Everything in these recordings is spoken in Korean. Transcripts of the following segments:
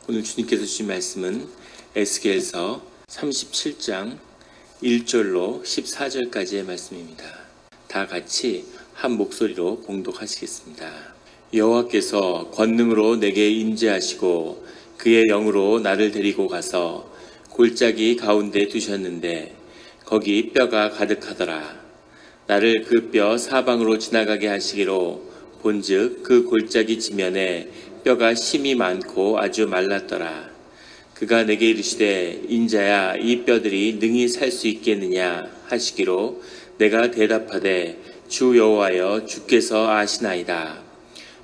오늘 주님께서 주신 말씀은 에스겔서 37장 1절로 14절까지의 말씀입니다. 다 같이 한 목소리로 봉독하시겠습니다. 여호와께서 권능으로 내게 임재하시고 그의 영으로 나를 데리고 가서 골짜기 가운데 두셨는데 거기 뼈가 가득하더라. 나를 그 뼈 사방으로 지나가게 하시기로 본즉 그 골짜기 지면에 뼈가 심이 많고 아주 말랐더라. 그가 내게 이르시되 인자야 이 뼈들이 능히 살 수 있겠느냐 하시기로 내가 대답하되 주 여호와여 주께서 아시나이다.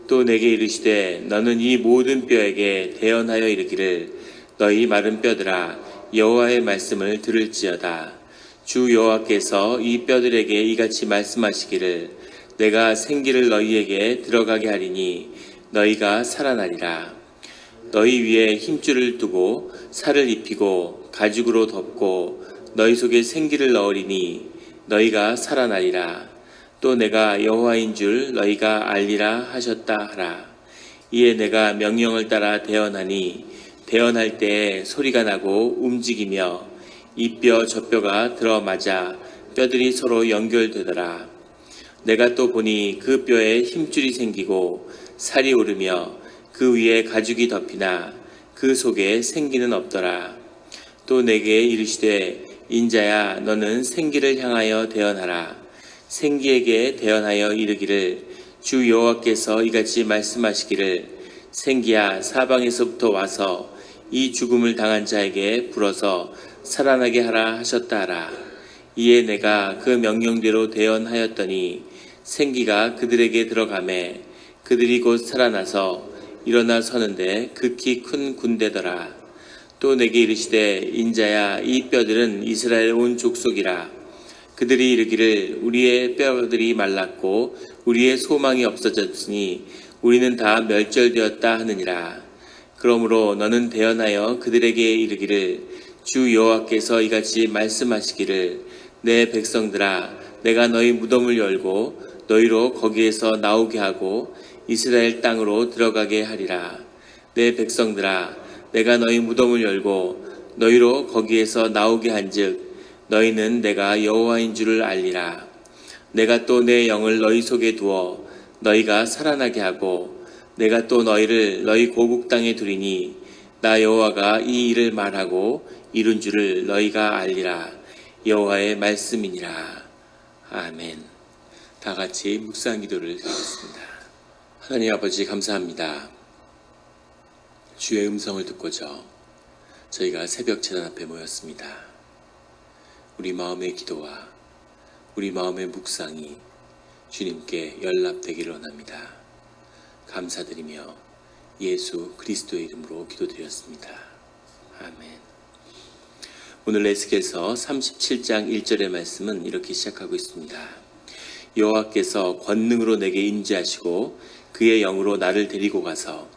또 내게 이르시되 너는 이 모든 뼈에게 대언하여 이르기를 너희 마른 뼈들아 여호와의 말씀을 들을지어다. 주 여호와께서 이 뼈들에게 이같이 말씀하시기를 내가 생기를 너희에게 들어가게 하리니 너희가 살아나리라. 너희 위에 힘줄을 두고 살을 입히고 가죽으로 덮고 너희 속에 생기를 넣으리니 너희가 살아나리라. 또 내가 여호와인 줄 너희가 알리라 하셨다 하라. 이에 내가 명령을 따라 대언하니 대언할 때에 소리가 나고 움직이며 이 뼈 저 뼈가 들어맞아 뼈들이 서로 연결되더라. 내가 또 보니 그 뼈에 힘줄이 생기고 살이 오르며 그 위에 가죽이 덮이나 그 속에 생기는 없더라. 또 내게 이르시되 인자야 너는 생기를 향하여 대언하라. 생기에게 대언하여 이르기를 주 여호와께서 이같이 말씀하시기를 생기야 사방에서부터 와서 이 죽음을 당한 자에게 불어서 살아나게 하라 하셨다 하라. 이에 내가 그 명령대로 대언하였더니 생기가 그들에게 들어가매 그들이 곧 살아나서 일어나 서는데 극히 큰 군대더라. 또 내게 이르시되 인자야 이 뼈들은 이스라엘 온 족속이라. 그들이 이르기를 우리의 뼈들이 말랐고 우리의 소망이 없어졌으니 우리는 다 멸절되었다 하느니라. 그러므로 너는 대언하여 그들에게 이르기를 주 여호와께서 이같이 말씀하시기를 내 백성들아 내가 너희 무덤을 열고 너희로 거기에서 나오게 하고 이스라엘 땅으로 들어가게 하리라. 내 백성들아 내가 너희 무덤을 열고 너희로 거기에서 나오게 한즉 너희는 내가 여호와인 줄을 알리라. 내가 또 내 영을 너희 속에 두어 너희가 살아나게 하고 내가 또 너희를 너희 고국 땅에 두리니 나 여호와가 이 일을 말하고 이룬 줄을 너희가 알리라. 여호와의 말씀이니라. 아멘. 다 같이 묵상 기도를 드리겠습니다. 하나님 아버지 감사합니다. 주의 음성을 듣고자 저희가 새벽 제단 앞에 모였습니다. 우리 마음의 기도와 우리 마음의 묵상이 주님께 연락되기를 원합니다. 감사드리며 예수 그리스도의 이름으로 기도드렸습니다. 아멘. 오늘 에스겔서 37장 1절의 말씀은 이렇게 시작하고 있습니다. 여호와께서 권능으로 내게 임재하시고 그의 영으로 나를 데리고 가서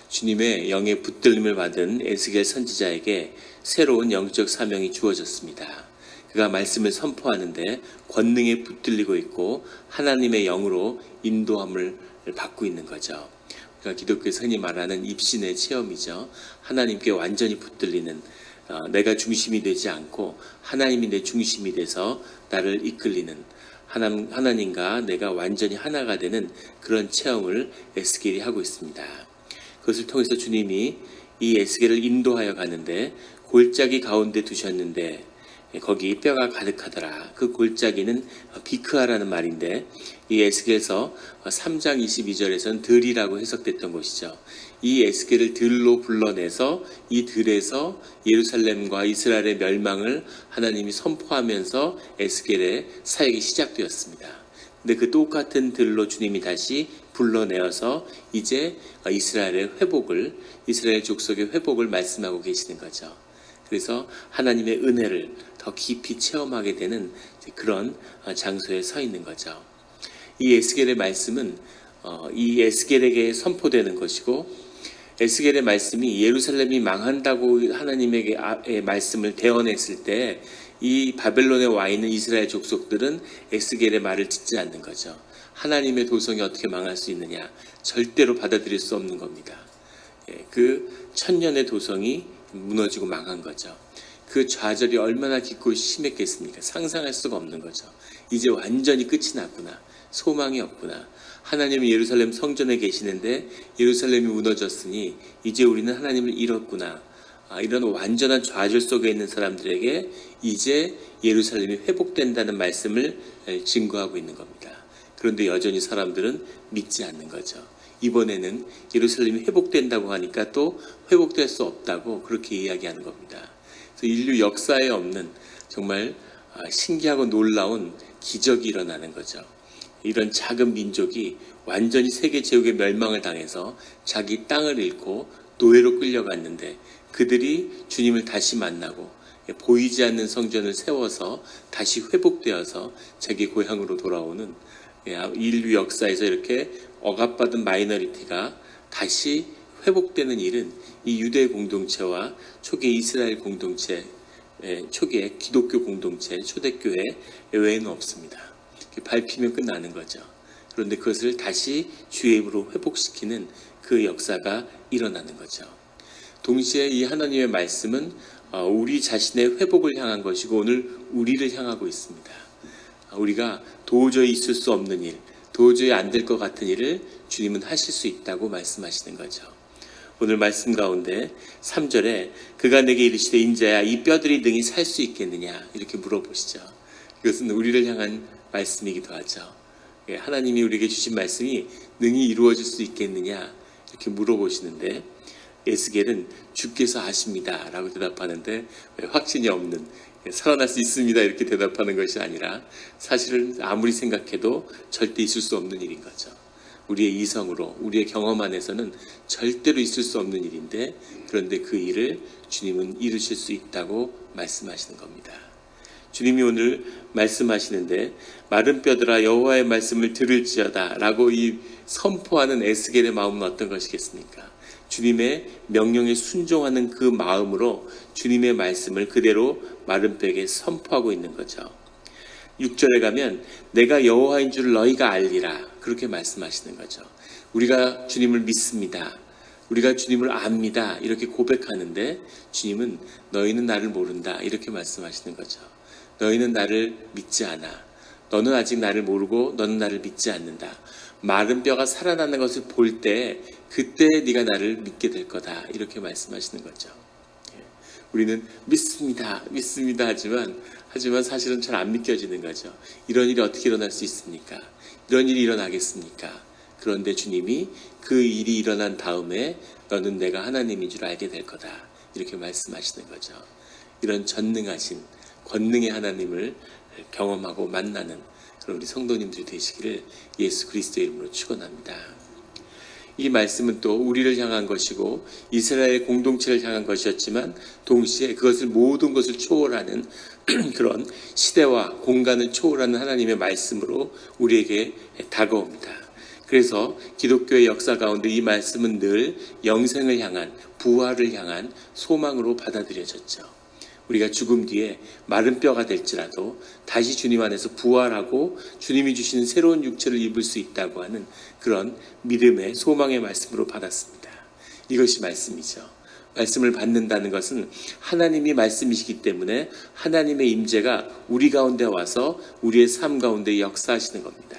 주님의 영의 붙들림을 받은 에스겔 선지자에게 새로운 영적 사명이 주어졌습니다. 그가 말씀을 선포하는데 권능에 붙들리고 있고 하나님의 영으로 인도함을 받고 있는 거죠. 그러니까 기독교에서 흔히 말하는 입신의 체험이죠. 하나님께 완전히 붙들리는 내가 중심이 되지 않고 하나님이 내 중심이 돼서 나를 이끌리는 하나님과 내가 완전히 하나가 되는 그런 체험을 에스겔이 하고 있습니다. 그것을 통해서 주님이 이 에스겔을 인도하여 가는데 골짜기 가운데 두셨는데 거기 뼈가 가득하더라. 그 골짜기는 비크아라는 말인데 이 에스겔서 3장 22절에서는 들이라고 해석됐던 것이죠. 이 에스겔을 들로 불러내서 이 들에서 예루살렘과 이스라엘의 멸망을 하나님이 선포하면서 에스겔의 사역이 시작되었습니다. 근데 그 똑같은 들로 주님이 다시 불러내어서 이제 이스라엘의 회복을, 이스라엘 족속의 회복을 말씀하고 계시는 거죠. 그래서 하나님의 은혜를 더 깊이 체험하게 되는 그런 장소에 서 있는 거죠. 이 에스겔의 말씀은 이 에스겔에게 선포되는 것이고 에스겔의 말씀이 예루살렘이 망한다고 하나님에게 말씀을 대언했을 때 이 바벨론에 와 있는 이스라엘 족속들은 에스겔의 말을 듣지 않는 거죠. 하나님의 도성이 어떻게 망할 수 있느냐 절대로 받아들일 수 없는 겁니다. 그 천년의 도성이 무너지고 망한 거죠. 그 좌절이 얼마나 깊고 심했겠습니까? 상상할 수가 없는 거죠. 이제 완전히 끝이 났구나. 소망이 없구나. 하나님이 예루살렘 성전에 계시는데 예루살렘이 무너졌으니 이제 우리는 하나님을 잃었구나. 이런 완전한 좌절 속에 있는 사람들에게 이제 예루살렘이 회복된다는 말씀을 증거하고 있는 겁니다. 그런데 여전히 사람들은 믿지 않는 거죠. 이번에는 예루살렘이 회복된다고 하니까 또 회복될 수 없다고 그렇게 이야기하는 겁니다. 그래서 인류 역사에 없는 정말 신기하고 놀라운 기적이 일어나는 거죠. 이런 작은 민족이 완전히 세계 제국의 멸망을 당해서 자기 땅을 잃고 노예로 끌려갔는데 그들이 주님을 다시 만나고 보이지 않는 성전을 세워서 다시 회복되어서 자기 고향으로 돌아오는 인류 역사에서 이렇게 억압받은 마이너리티가 다시 회복되는 일은 이 유대 공동체와 초기 이스라엘 공동체, 초기의 기독교 공동체, 초대교회 외에는 없습니다. 밟히면 끝나는 거죠. 그런데 그것을 다시 주의 힘으로 회복시키는 그 역사가 일어나는 거죠. 동시에 이 하나님의 말씀은 우리 자신의 회복을 향한 것이고 오늘 우리를 향하고 있습니다. 우리가 도저히 있을 수 없는 일, 도저히 안 될 것 같은 일을 주님은 하실 수 있다고 말씀하시는 거죠. 오늘 말씀 가운데 3절에 그가 내게 이르시되 인자야 이 뼈들이 능히 살 수 있겠느냐 이렇게 물어보시죠. 이것은 우리를 향한 말씀이기도 하죠. 하나님이 우리에게 주신 말씀이 능히 이루어질 수 있겠느냐 이렇게 물어보시는데 에스겔은 주께서 아십니다 라고 대답하는데 확신이 없는 살아날 수 있습니다 이렇게 대답하는 것이 아니라 사실은 아무리 생각해도 절대 있을 수 없는 일인 거죠. 우리의 이성으로 우리의 경험 안에서는 절대로 있을 수 없는 일인데 그런데 그 일을 주님은 이루실 수 있다고 말씀하시는 겁니다. 주님이 오늘 말씀하시는데 마른 뼈들아 여호와의 말씀을 들을지어다 라고 이 선포하는 에스겔의 마음은 어떤 것이겠습니까? 주님의 명령에 순종하는 그 마음으로 주님의 말씀을 그대로 마른 뼈에게 선포하고 있는 거죠. 6절에 가면 내가 여호와인 줄 너희가 알리라 그렇게 말씀하시는 거죠. 우리가 주님을 믿습니다. 우리가 주님을 압니다. 이렇게 고백하는데 주님은 너희는 나를 모른다 이렇게 말씀하시는 거죠. 너희는 나를 믿지 않아. 너는 아직 나를 모르고 너는 나를 믿지 않는다. 마른 뼈가 살아나는 것을 볼 때 그때 네가 나를 믿게 될 거다 이렇게 말씀하시는 거죠. 우리는 믿습니다 하지만 사실은 잘 안 믿겨지는 거죠. 이런 일이 어떻게 일어날 수 있습니까? 이런 일이 일어나겠습니까? 그런데 주님이 그 일이 일어난 다음에 너는 내가 하나님인 줄 알게 될 거다 이렇게 말씀하시는 거죠. 이런 전능하신 권능의 하나님을 경험하고 만나는 그런 우리 성도님들이 되시기를 예수 그리스도의 이름으로 축원합니다. 이 말씀은 또 우리를 향한 것이고 이스라엘 공동체를 향한 것이었지만 동시에 그것을 모든 것을 초월하는 그런 시대와 공간을 초월하는 하나님의 말씀으로 우리에게 다가옵니다. 그래서 기독교의 역사 가운데 이 말씀은 늘 영생을 향한 부활을 향한 소망으로 받아들여졌죠. 우리가 죽음 뒤에 마른 뼈가 될지라도 다시 주님 안에서 부활하고 주님이 주시는 새로운 육체를 입을 수 있다고 하는 그런 믿음의 소망의 말씀으로 받았습니다. 이것이 말씀이죠. 말씀을 받는다는 것은 하나님이 말씀이시기 때문에 하나님의 임재가 우리 가운데 와서 우리의 삶 가운데 역사하시는 겁니다.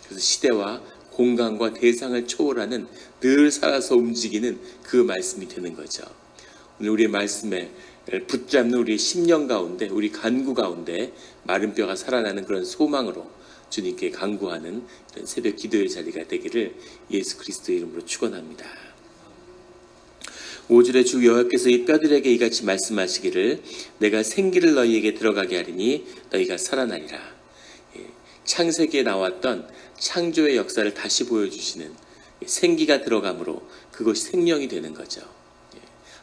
그래서 시대와 공간과 대상을 초월하는 늘 살아서 움직이는 그 말씀이 되는 거죠. 오늘 우리의 말씀에 붙잡는 우리의 심령 가운데 우리 간구 가운데 마른 뼈가 살아나는 그런 소망으로 주님께 간구하는 이런 새벽 기도의 자리가 되기를 예수 그리스도의 이름으로 축원합니다. 5절에 주 여호와께서 이 뼈들에게 이같이 말씀하시기를 내가 생기를 너희에게 들어가게 하리니 너희가 살아나리라. 창세기에 나왔던 창조의 역사를 다시 보여주시는 생기가 들어감으로 그것이 생명이 되는 거죠.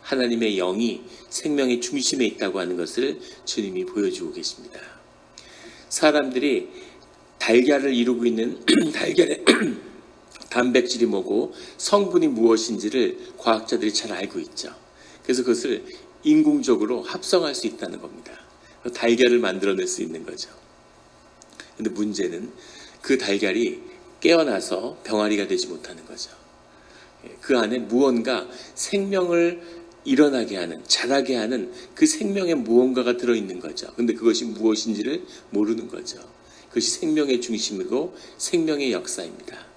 하나님의 영이 생명의 중심에 있다고 하는 것을 주님이 보여주고 계십니다. 사람들이 달걀을 이루고 있는 달걀의 단백질이 뭐고 성분이 무엇인지를 과학자들이 잘 알고 있죠. 그래서 그것을 인공적으로 합성할 수 있다는 겁니다. 달걀을 만들어낼 수 있는 거죠. 근데 문제는 그 달걀이 깨어나서 병아리가 되지 못하는 거죠. 그 안에 무언가 생명을 일어나게 하는, 자라게 하는 그 생명의 무언가가 들어있는 거죠. 근데 그것이 무엇인지를 모르는 거죠. 그것이 생명의 중심이고 생명의 역사입니다.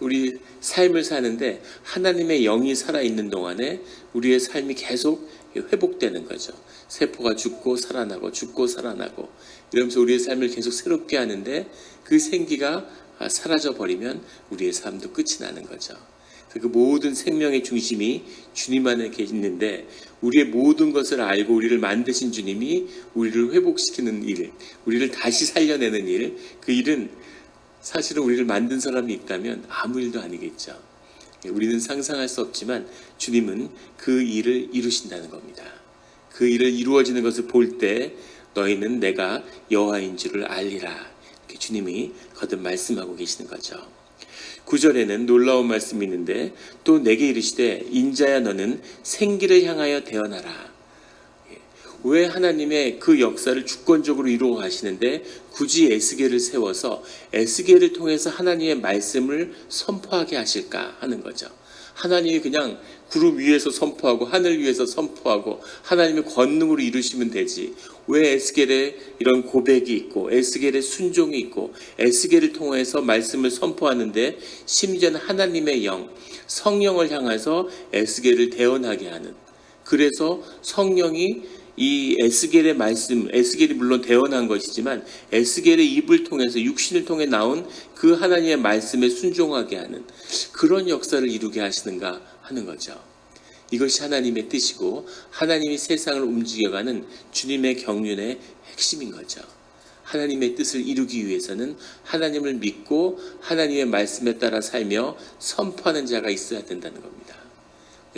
우리 삶을 사는데 하나님의 영이 살아있는 동안에 우리의 삶이 계속 회복되는 거죠. 세포가 죽고 살아나고 죽고 살아나고 이러면서 우리의 삶을 계속 새롭게 하는데 그 생기가 사라져 버리면 우리의 삶도 끝이 나는 거죠. 그 모든 생명의 중심이 주님 안에 있는데 우리의 모든 것을 알고 우리를 만드신 주님이 우리를 회복시키는 일, 우리를 다시 살려내는 일, 그 일은 사실은 우리를 만든 사람이 있다면 아무 일도 아니겠죠. 우리는 상상할 수 없지만 주님은 그 일을 이루신다는 겁니다. 그 일을 이루어지는 것을 볼 때 너희는 내가 여호와인 줄을 알리라. 이렇게 주님이 거듭 말씀하고 계시는 거죠. 9절에는 놀라운 말씀이 있는데 또 내게 이르시되 인자야 너는 생기를 향하여 대언하라. 왜 하나님의 그 역사를 주권적으로 이루어 가시는데 굳이 에스겔을 세워서 에스겔을 통해서 하나님의 말씀을 선포하게 하실까 하는 거죠. 하나님이 그냥 구름 위에서 선포하고 하늘 위에서 선포하고 하나님의 권능으로 이루시면 되지. 왜 에스겔에 이런 고백이 있고 에스겔의 순종이 있고 에스겔을 통해서 말씀을 선포하는데 심지어는 하나님의 영, 성령을 향해서 에스겔을 대언하게 하는, 그래서 성령이 이 에스겔의 말씀, 에스겔이 물론 대언한 것이지만 에스겔의 입을 통해서 육신을 통해 나온 그 하나님의 말씀에 순종하게 하는 그런 역사를 이루게 하시는가 하는 거죠. 이것이 하나님의 뜻이고 하나님이 세상을 움직여가는 주님의 경륜의 핵심인 거죠. 하나님의 뜻을 이루기 위해서는 하나님을 믿고 하나님의 말씀에 따라 살며 선포하는 자가 있어야 된다는 겁니다.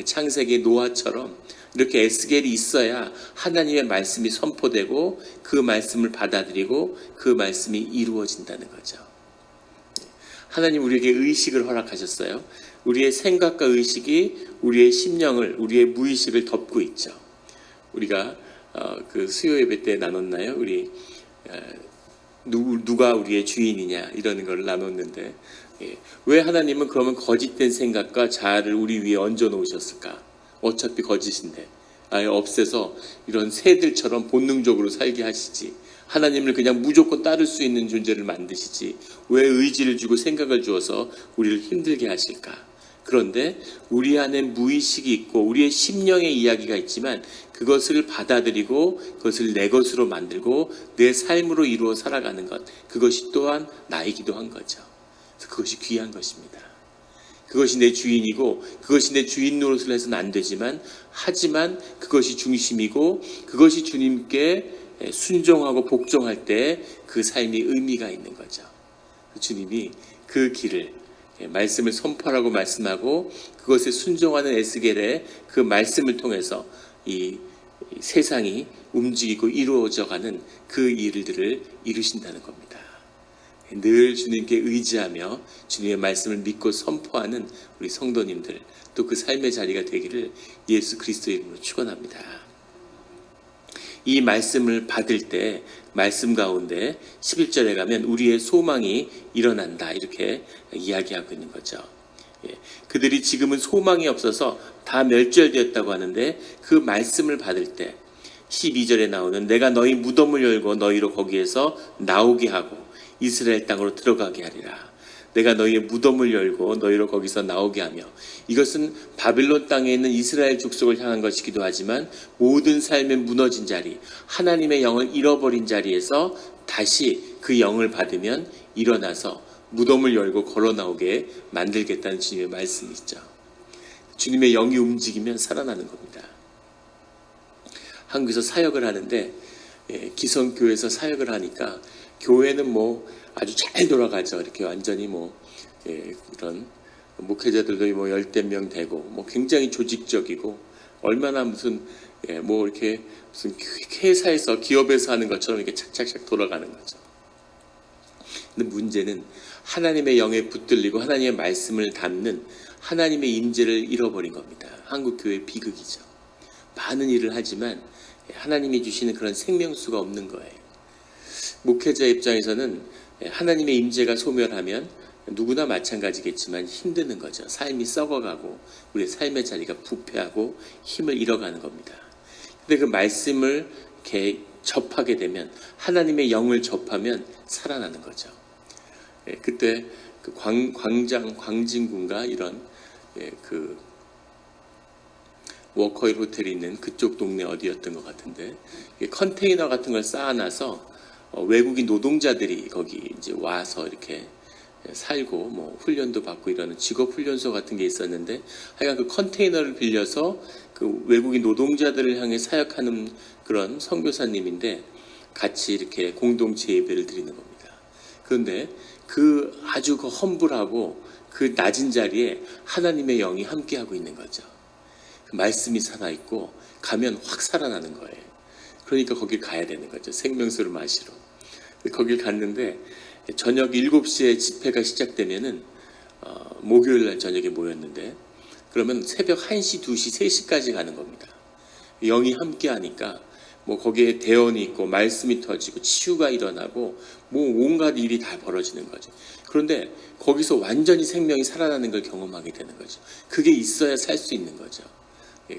창세기 노아처럼 이렇게 에스겔이 있어야 하나님의 말씀이 선포되고 그 말씀을 받아들이고 그 말씀이 이루어진다는 거죠. 하나님 우리에게 의식을 허락하셨어요. 우리의 생각과 의식이 우리의 심령을, 우리의 무의식을 덮고 있죠. 우리가 그 수요 예배 때 나눴나요? 우리 누가 우리의 주인이냐 이런 걸 나눴는데 왜 하나님은 그러면 거짓된 생각과 자아를 우리 위에 얹어 놓으셨을까? 어차피 거짓인데 아예 없애서 이런 새들처럼 본능적으로 살게 하시지. 하나님을 그냥 무조건 따를 수 있는 존재를 만드시지. 왜 의지를 주고 생각을 주어서 우리를 힘들게 하실까? 그런데 우리 안에 무의식이 있고 우리의 심령의 이야기가 있지만 그것을 받아들이고 그것을 내 것으로 만들고 내 삶으로 이루어 살아가는 것, 그것이 또한 나이기도 한 거죠. 그것이 귀한 것입니다. 그것이 내 주인이고 그것이 내 주인 노릇을 해서는 안 되지만 하지만 그것이 중심이고 그것이 주님께 순종하고 복종할 때 그 삶이 의미가 있는 거죠. 주님이 그 길을 말씀을 선포하라고 말씀하고 그것에 순종하는 에스겔의 그 말씀을 통해서 이 세상이 움직이고 이루어져가는 그 일들을 이루신다는 겁니다. 늘 주님께 의지하며 주님의 말씀을 믿고 선포하는 우리 성도님들, 또 그 삶의 자리가 되기를 예수 그리스도의 이름으로 축원합니다. 이 말씀을 받을 때 말씀 가운데 11절에 가면 우리의 소망이 일어난다 이렇게 이야기하고 있는 거죠. 그들이 지금은 소망이 없어서 다 멸절되었다고 하는데 그 말씀을 받을 때 12절에 나오는 내가 너희 무덤을 열고 너희로 거기에서 나오게 하고 이스라엘 땅으로 들어가게 하리라. 내가 너희의 무덤을 열고 너희로 거기서 나오게 하며, 이것은 바빌론 땅에 있는 이스라엘 족속을 향한 것이기도 하지만 모든 삶의 무너진 자리, 하나님의 영을 잃어버린 자리에서 다시 그 영을 받으면 일어나서 무덤을 열고 걸어 나오게 만들겠다는 주님의 말씀이 있죠. 주님의 영이 움직이면 살아나는 겁니다. 한국에서 사역을 하는데 기성교회에서 사역을 하니까 교회는 뭐 아주 잘 돌아가죠. 이렇게 완전히 이런 목회자들도 뭐 10대 명 되고 뭐 굉장히 조직적이고 얼마나 이렇게 무슨 회사에서 기업에서 하는 것처럼 이렇게 착착착 돌아가는 거죠. 근데 문제는 하나님의 영에 붙들리고 하나님의 말씀을 담는 하나님의 임재를 잃어버린 겁니다. 한국 교회의 비극이죠. 많은 일을 하지만 하나님이 주시는 그런 생명수가 없는 거예요. 목회자 입장에서는 하나님의 임재가 소멸하면 누구나 마찬가지겠지만 힘드는 거죠. 삶이 썩어가고 우리의 삶의 자리가 부패하고 힘을 잃어가는 겁니다. 근데 그 말씀을 이렇게 접하게 되면, 하나님의 영을 접하면 살아나는 거죠. 그때 그 광진군가 이런 그 워커힐 호텔이 있는 그쪽 동네 어디였던 것 같은데, 컨테이너 같은 걸 쌓아놔서 외국인 노동자들이 거기 이제 와서 이렇게 살고 뭐 훈련도 받고 이러는 직업 훈련소 같은 게 있었는데, 하여간 그 컨테이너를 빌려서 그 외국인 노동자들을 향해 사역하는 그런 선교사님인데, 같이 이렇게 공동체 예배를 드리는 겁니다. 그런데 그 아주 그 험불하고 그 낮은 자리에 하나님의 영이 함께하고 있는 거죠. 그 말씀이 살아있고 가면 확 살아나는 거예요. 그러니까 거길 가야 되는 거죠. 생명수를 마시러. 거길 갔는데 저녁 7시에 집회가 시작되면은 목요일 날 저녁에 모였는데, 그러면 새벽 1시, 2시, 3시까지 가는 겁니다. 영이 함께 하니까 뭐 거기에 대언이 있고 말씀이 터지고 치유가 일어나고 뭐 온갖 일이 다 벌어지는 거죠. 그런데 거기서 완전히 생명이 살아나는 걸 경험하게 되는 거죠. 그게 있어야 살 수 있는 거죠.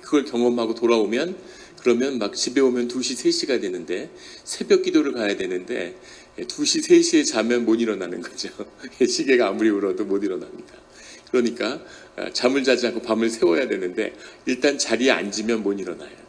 그걸 경험하고 돌아오면, 그러면 막 집에 오면 2시, 3시가 되는데, 새벽 기도를 가야 되는데 2시, 3시에 자면 못 일어나는 거죠. 시계가 아무리 울어도 못 일어납니다. 그러니까 잠을 자지 않고 밤을 새워야 되는데, 일단 자리에 앉으면 못 일어나요.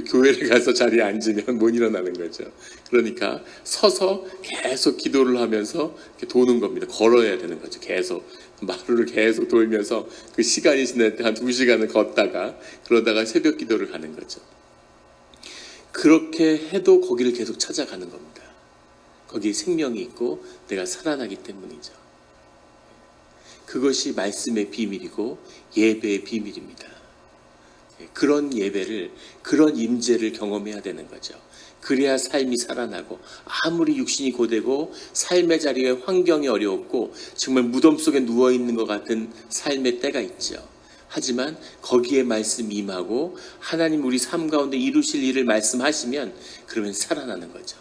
교회를 가서 자리에 앉으면 못 일어나는 거죠. 그러니까 서서 계속 기도를 하면서 이렇게 도는 겁니다. 걸어야 되는 거죠. 계속 마루를 계속 돌면서 그 시간이 지날 때 한 2시간을 걷다가, 그러다가 새벽 기도를 가는 거죠. 그렇게 해도 거기를 계속 찾아가는 겁니다. 거기에 생명이 있고 내가 살아나기 때문이죠. 그것이 말씀의 비밀이고 예배의 비밀입니다. 그런 예배를, 그런 임재를 경험해야 되는 거죠. 그래야 삶이 살아나고, 아무리 육신이 고되고 삶의 자리에 환경이 어려웠고 정말 무덤 속에 누워있는 것 같은 삶의 때가 있죠. 하지만 거기에 말씀이 임하고 하나님 우리 삶 가운데 이루실 일을 말씀하시면, 그러면 살아나는 거죠.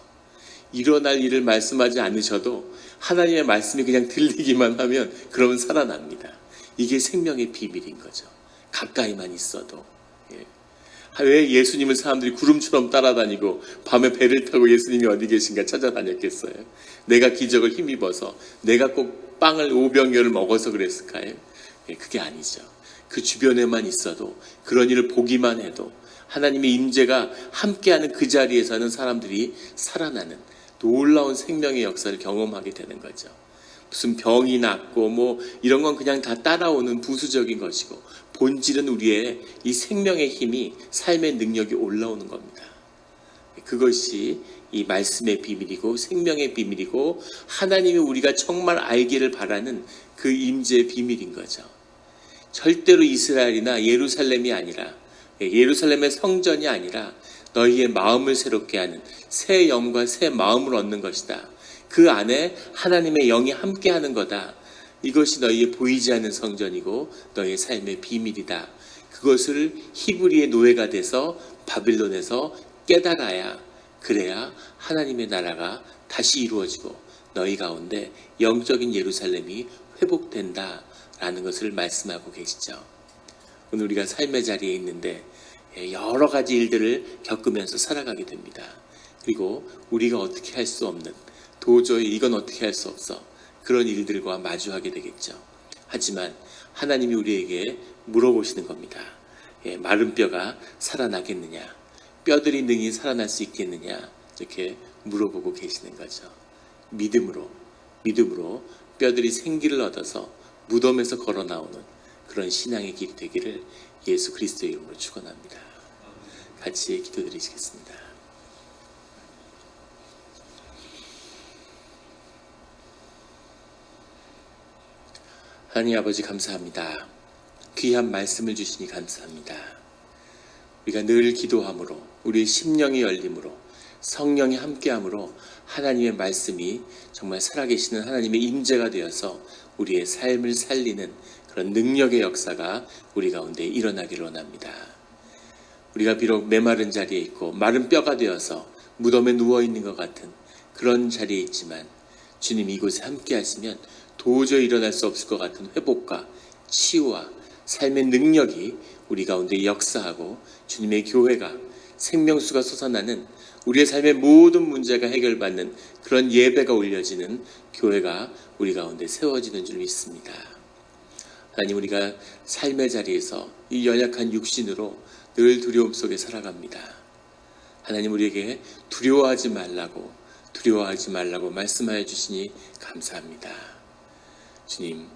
일어날 일을 말씀하지 않으셔도 하나님의 말씀이 그냥 들리기만 하면 그러면 살아납니다. 이게 생명의 비밀인 거죠. 가까이만 있어도. 왜 예수님을 사람들이 구름처럼 따라다니고 밤에 배를 타고 예수님이 어디 계신가 찾아다녔겠어요? 내가 기적을 힘입어서, 내가 꼭 빵을 5병여를 먹어서 그랬을까요? 그게 아니죠. 그 주변에만 있어도, 그런 일을 보기만 해도 하나님의 임재가 함께하는 그 자리에서는 사람들이 살아나는 놀라운 생명의 역사를 경험하게 되는 거죠. 무슨 병이 낫고 뭐 이런 건 그냥 다 따라오는 부수적인 것이고, 본질은 우리의 이 생명의 힘이, 삶의 능력이 올라오는 겁니다. 그것이 이 말씀의 비밀이고 생명의 비밀이고, 하나님이 우리가 정말 알기를 바라는 그 임재의 비밀인 거죠. 절대로 이스라엘이나 예루살렘이 아니라, 예루살렘의 성전이 아니라 너희의 마음을 새롭게 하는 새 영과 새 마음을 얻는 것이다. 그 안에 하나님의 영이 함께하는 거다. 이것이 너희의 보이지 않는 성전이고 너희의 삶의 비밀이다. 그것을 히브리의 노예가 돼서 바빌론에서 깨달아야, 그래야 하나님의 나라가 다시 이루어지고 너희 가운데 영적인 예루살렘이 회복된다 라는 것을 말씀하고 계시죠. 오늘 우리가 삶의 자리에 있는데 여러 가지 일들을 겪으면서 살아가게 됩니다. 그리고 우리가 어떻게 할 수 없는, 도저히 이건 어떻게 할 수 없어, 그런 일들과 마주하게 되겠죠. 하지만 하나님이 우리에게 물어보시는 겁니다. 마른 뼈가 살아나겠느냐, 뼈들이 능히 살아날 수 있겠느냐, 이렇게 물어보고 계시는 거죠. 믿음으로 뼈들이 생기를 얻어서 무덤에서 걸어 나오는 그런 신앙의 길이 되기를 예수 그리스도의 이름으로 축원합니다. 같이 기도드리시겠습니다. 하나님 아버지 감사합니다. 귀한 말씀을 주시니 감사합니다. 우리가 늘 기도함으로, 우리의 심령이 열림으로, 성령이 함께함으로 하나님의 말씀이 정말 살아계시는 하나님의 임재가 되어서 우리의 삶을 살리는 그런 능력의 역사가 우리 가운데 일어나기를 원합니다. 우리가 비록 메마른 자리에 있고 마른 뼈가 되어서 무덤에 누워있는 것 같은 그런 자리에 있지만, 주님 이곳에 함께 하시면 도저히 일어날 수 없을 것 같은 회복과 치유와 삶의 능력이 우리 가운데 역사하고 주님의 교회가 생명수가 솟아나는 우리의 삶의 모든 문제가 해결받는 그런 예배가 올려지는 교회가 우리 가운데 세워지는 줄 믿습니다. 하나님, 우리가 삶의 자리에서 이 연약한 육신으로 늘 두려움 속에 살아갑니다. 하나님, 우리에게 두려워하지 말라고 말씀하여 주시니 감사합니다. 주님,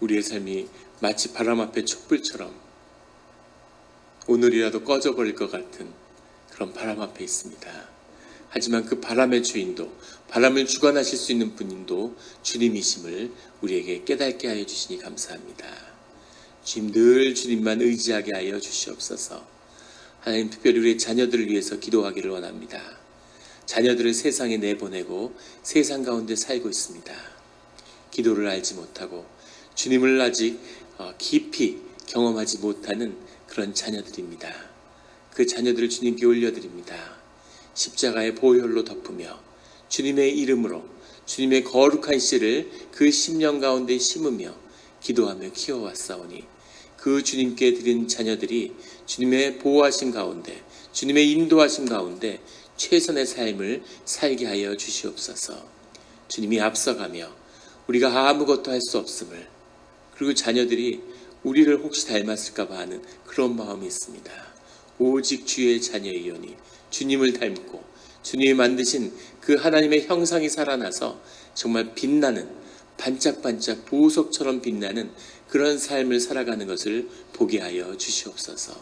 우리의 삶이 마치 바람 앞에 촛불처럼 오늘이라도 꺼져버릴 것 같은 그런 바람 앞에 있습니다. 하지만 그 바람의 주인도, 바람을 주관하실 수 있는 분도 주님이심을 우리에게 깨닫게 하여 주시니 감사합니다. 주님, 늘 주님만 의지하게 하여 주시옵소서. 하나님, 특별히 우리의 자녀들을 위해서 기도하기를 원합니다. 자녀들을 세상에 내보내고 세상 가운데 살고 있습니다. 기도를 알지 못하고 주님을 아직 깊이 경험하지 못하는 그런 자녀들입니다. 그 자녀들을 주님께 올려드립니다. 십자가의 보혈로 덮으며 주님의 이름으로 주님의 거룩한 씨를 그 심령 가운데 심으며 기도하며 키워왔사오니 그 주님께 드린 자녀들이 주님의 보호하심 가운데, 주님의 인도하심 가운데 최선의 삶을 살게 하여 주시옵소서. 주님이 앞서가며 우리가 아무것도 할 수 없음을, 그리고 자녀들이 우리를 혹시 닮았을까 봐 하는 그런 마음이 있습니다. 오직 주의 자녀이오니 주님을 닮고 주님이 만드신 그 하나님의 형상이 살아나서 정말 빛나는, 반짝반짝 보석처럼 빛나는 그런 삶을 살아가는 것을 보게 하여 주시옵소서.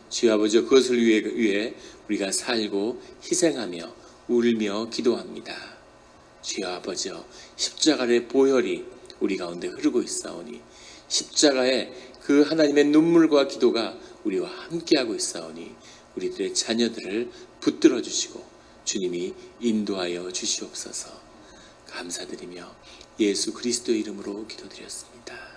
주여 아버지, 그것을 위해 우리가 살고 희생하며 울며 기도합니다. 주여 아버지여, 십자가의 보혈이 우리 가운데 흐르고 있사오니 십자가의 그 하나님의 눈물과 기도가 우리와 함께하고 있사오니 우리들의 자녀들을 붙들어 주시고 주님이 인도하여 주시옵소서. 감사드리며 예수 그리스도의 이름으로 기도드렸습니다.